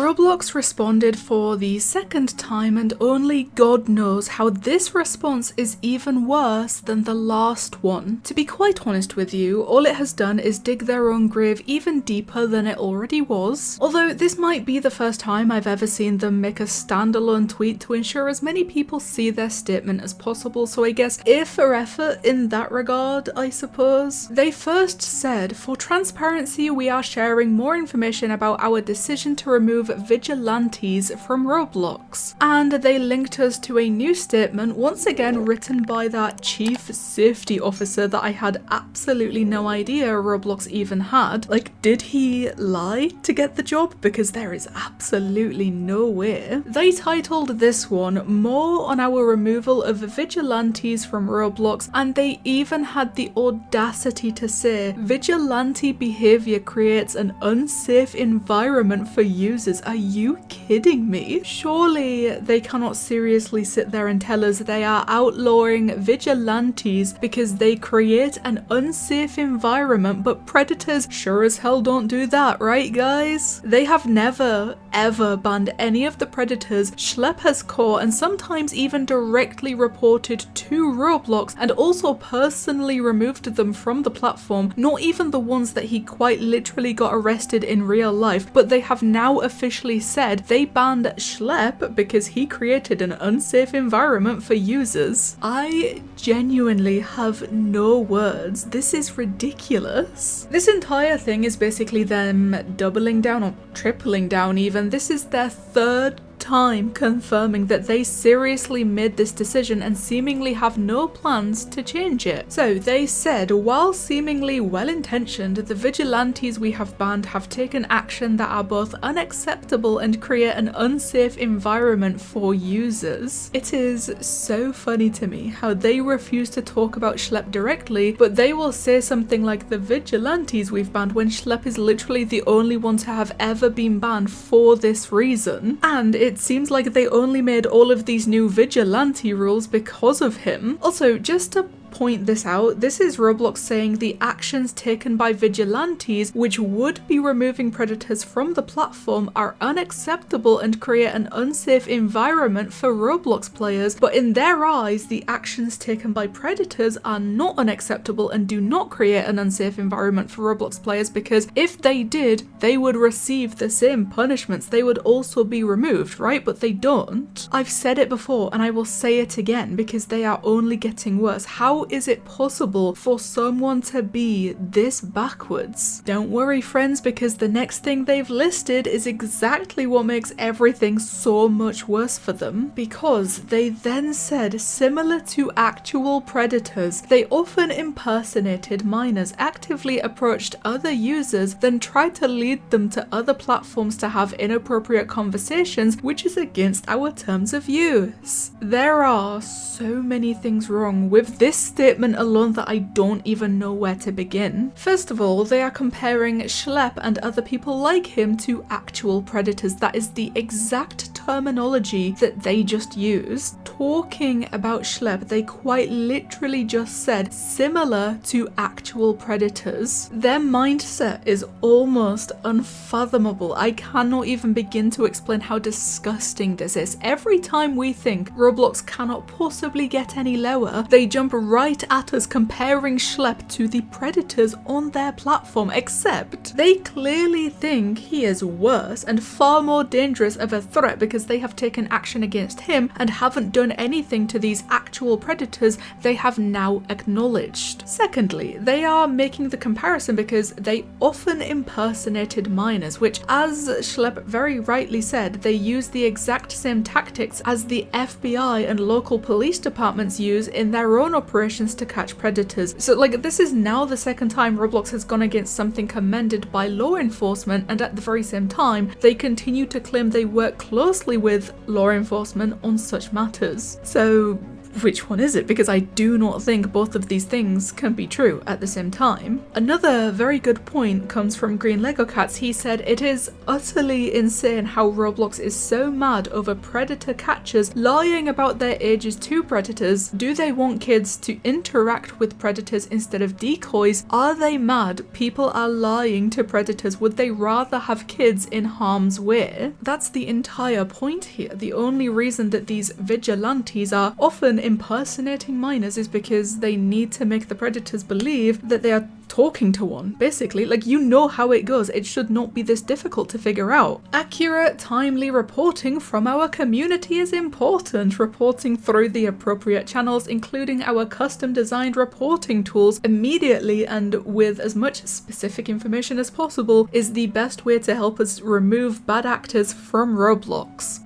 Roblox responded for the second time, and only God knows how this response is even worse than the last one. To be quite honest with you, all it has done is dig their own grave even deeper than it already was. Although this might be the first time I've ever seen them make a standalone tweet to ensure as many people see their statement as possible, so I guess if for effort in that regard, I suppose. They first said, "For transparency, we are sharing more information about our decision to remove vigilantes from Roblox." And they linked us to a new statement, once again written by that chief safety officer that I had absolutely no idea Roblox even had. Like, did he lie to get the job? Because there is absolutely no way. They titled this one, "More on our removal of vigilantes from Roblox," and they even had the audacity to say, "Vigilante behavior creates an unsafe environment for users." Are you kidding me? Surely they cannot seriously sit there and tell us they are outlawing vigilantes because they create an unsafe environment, but predators sure as hell don't do that, right guys? They have never ever banned any of the predators Schlep has caught, and sometimes even directly reported to Roblox, and also personally removed them from the platform. Not even the ones that he quite literally got arrested in real life, but they have now officially said they banned Schlep because he created an unsafe environment for users. I genuinely have no words. This is ridiculous. This entire thing is basically them doubling down, or tripling down even. This is their third time confirming that they seriously made this decision and seemingly have no plans to change it. So they said, "While seemingly well-intentioned, the vigilantes we have banned have taken action that are both unacceptable and create an unsafe environment for users." It is so funny to me how they refuse to talk about Schlep directly, but they will say something like the vigilantes we've banned when Schlep is literally the only one to have ever been banned for this reason. And it seems like they only made all of these new vigilante rules because of him. Also, just to point this out, this is Roblox saying the actions taken by vigilantes, which would be removing predators from the platform, are unacceptable and create an unsafe environment for Roblox players, but in their eyes the actions taken by predators are not unacceptable and do not create an unsafe environment for Roblox players, because if they did, they would receive the same punishments. They would also be removed, right? But they don't. I've said it before and I will say it again because they are only getting worse. How is it possible for someone to be this backwards? Don't worry friends, because the next thing they've listed is exactly what makes everything so much worse for them. Because they then said, similar to actual predators, they often impersonated minors, actively approached other users, then tried to lead them to other platforms to have inappropriate conversations, which is against our terms of use. There are so many things wrong with this statement alone that I don't even know where to begin. First of all, they are comparing Schlep and other people like him to actual predators. That is the exact terminology that they just used. Talking about Schlep, they quite literally just said similar to actual predators. Their mindset is almost unfathomable. I cannot even begin to explain how disgusting this is. Every time we think Roblox cannot possibly get any lower, they jump right at us comparing Schlep to the predators on their platform, except they clearly think he is worse and far more dangerous of a threat because they have taken action against him and haven't done anything to these actual predators they have now acknowledged. Secondly, they are making the comparison because they often impersonated minors, which, as Schlep very rightly said, they use the exact same tactics as the FBI and local police departments use in their own operations to catch predators. So like, this is now the second time Roblox has gone against something commended by law enforcement, and at the very same time they continue to claim they work closely with law enforcement on such matters. So which one is it? Because I do not think both of these things can be true at the same time. Another very good point comes from Green Lego Cats. He said, it is utterly insane how Roblox is so mad over predator catchers lying about their ages to predators. Do they want kids to interact with predators instead of decoys? Are they mad people are lying to predators? Would they rather have kids in harm's way? That's the entire point here. The only reason that these vigilantes are often impersonating minors is because they need to make the predators believe that they are talking to one. Basically, like, you know how it goes. It should not be this difficult to figure out. Accurate, timely reporting from our community is important. Reporting through the appropriate channels, including our custom designed reporting tools, immediately and with as much specific information as possible is the best way to help us remove bad actors from Roblox.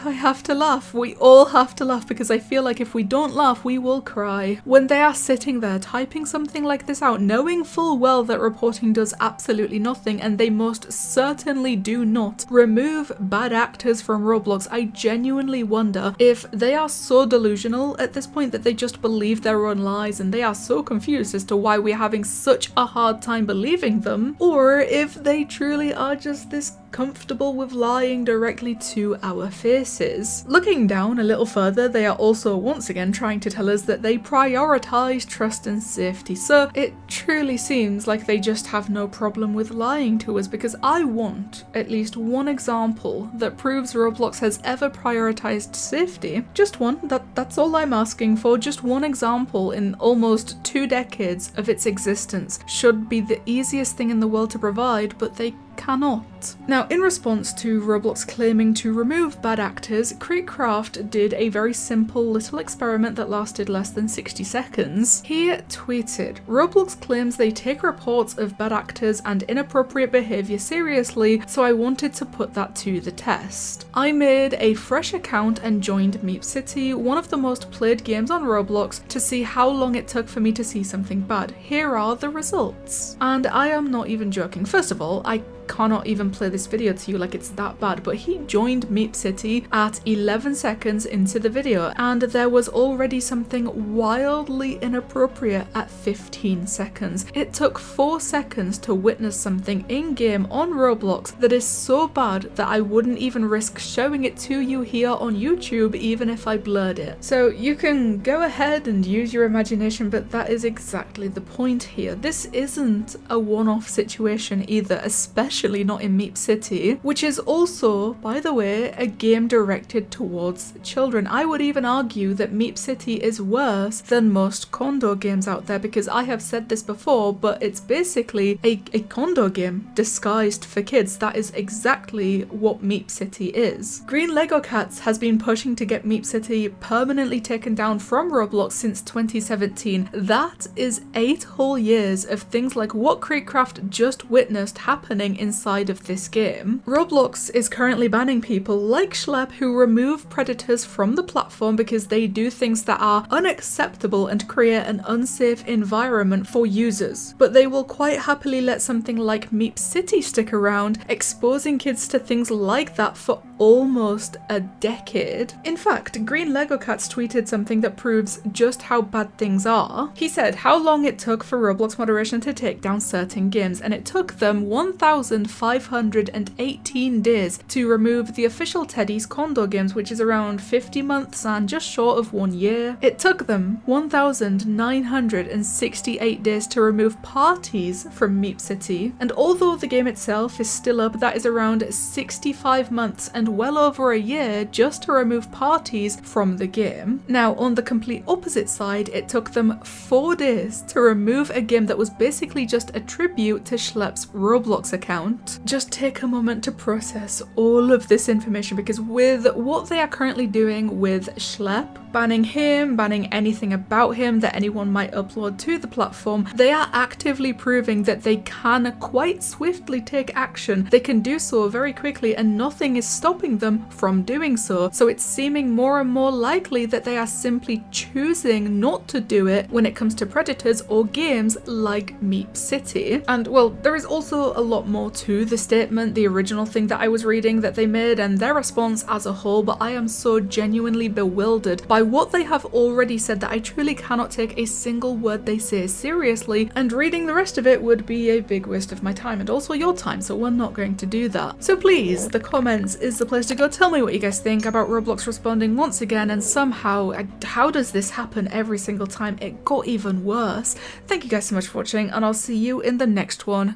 I have to laugh. We all have to laugh because I feel like if we don't laugh, we will cry. When they are sitting there typing something like this out, knowing full well that reporting does absolutely nothing and they most certainly do not remove bad actors from Roblox, I genuinely wonder if they are so delusional at this point that they just believe their own lies and they are so confused as to why we're having such a hard time believing them, or if they truly are just this comfortable with lying directly to our faces. Looking down a little further, they are also once again trying to tell us that they prioritize trust and safety. So it truly seems like they just have no problem with lying to us, because I want at least one example that proves Roblox has ever prioritized safety. Just one. That's all I'm asking for. Just one example in almost 2 decades of its existence should be the easiest thing in the world to provide, but they cannot. Now, in response to Roblox claiming to remove bad actors, Creekcraft did a very simple little experiment that lasted less than 60 seconds. He tweeted, Roblox claims they take reports of bad actors and inappropriate behavior seriously, so I wanted to put that to the test. I made a fresh account and joined Meep City, one of the most played games on Roblox, to see how long it took for me to see something bad. Here are the results. And I am not even joking. First of all, I cannot even play this video to you like it's that bad, but he joined Meep City at 11 seconds into the video and there was already something wildly inappropriate at 15 seconds. It took 4 seconds to witness something in-game on Roblox that is so bad that I wouldn't even risk showing it to you here on YouTube even if I blurred it. So you can go ahead and use your imagination, but that is exactly the point here. This isn't a one-off situation either, especially not in Meep City, which is also, by the way, a game directed towards children. I would even argue that Meep City is worse than most condo games out there, because I have said this before, but it's basically a condo game disguised for kids. That is exactly what Meep City is. Green Lego Cats has been pushing to get Meep City permanently taken down from Roblox since 2017. That is 8 whole years of things like what Creekcraft just witnessed happening inside of this game. Roblox is currently banning people like Schlep who remove predators from the platform because they do things that are unacceptable and create an unsafe environment for users. But they will quite happily let something like Meep City stick around, exposing kids to things like that for almost a decade. In fact, Green Lego Cats tweeted something that proves just how bad things are. He said how long it took for Roblox moderation to take down certain games, and it took them 1,518 days to remove the official Teddy's condo games, which is around 50 months and just short of 1 year. It took them 1,968 days to remove parties from Meep City, and although the game itself is still up, that is around 65 months and well over a year just to remove parties from the game. Now, on the complete opposite side, it took them 4 days to remove a game that was basically just a tribute to Schlep's Roblox account. Just take a moment to process all of this information, because with what they are currently doing with Schlep, banning him, banning anything about him that anyone might upload to the platform, they are actively proving that they can quite swiftly take action. They can do so very quickly and nothing is stopping them from doing so. So it's seeming more and more likely that they are simply choosing not to do it when it comes to predators or games like Meep City. And well, there is also a lot more to the statement, the original thing that I was reading that they made and their response as a whole, but I am so genuinely bewildered by what they have already said that I truly cannot take a single word they say seriously, and reading the rest of it would be a big waste of my time and also your time, so we're not going to do that. So please, the comments is the place to go. Tell me what you guys think about Roblox responding once again, and somehow, how does this happen every single time? It got even worse. Thank you guys so much for watching, and I'll see you in the next one.